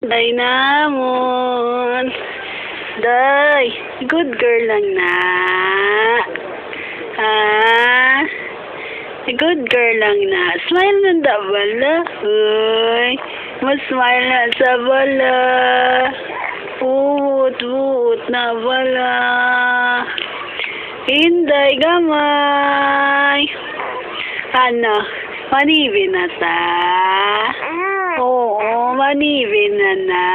Day namon. Day, good girl lang na. Ah, good girl lang na. Smile na da bala. Uy, mas-smile na sa bala. Buot na bala. Hinday gamay. Ano, manibin na ta. Oo, manibin na.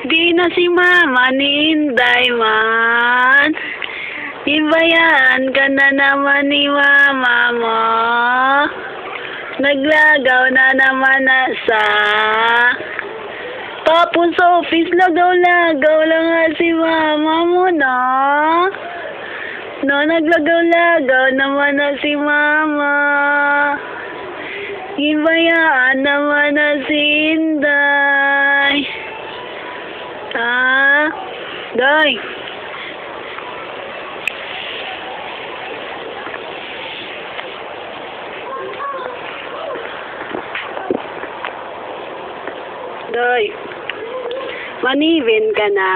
Di na si mama ni Inday man. Ibayaan ka na naman ni mama mo. Naglagaw na naman na sa. Tapos sa office, lagaw-lagaw lang nga si mama mo, no? No, naglagaw-lagaw naman na si mama. Ibayaan naman na si Inday. Day. Day. Manibin ka na.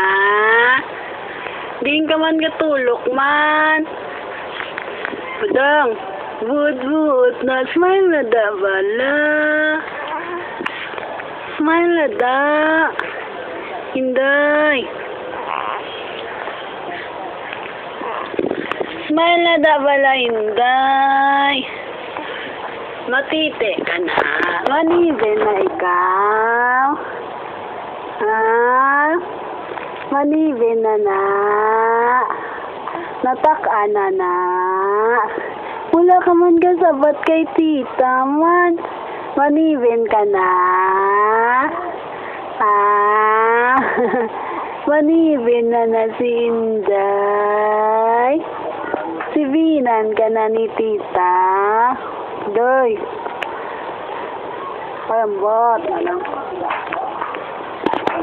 Di ka man katulok man. Padang. Wood na. Smile na da bala. Smile na da. Hinday. Smile na da bala, Hinday. Matite ka na. Manibin na ikaw. Manibin na. Natak-ana na. Wala ka man kasabat kay tita man. Manibin ka na. Manibin na si Inday. Sibinan ka na ni tita. Doy. Pambot na lang.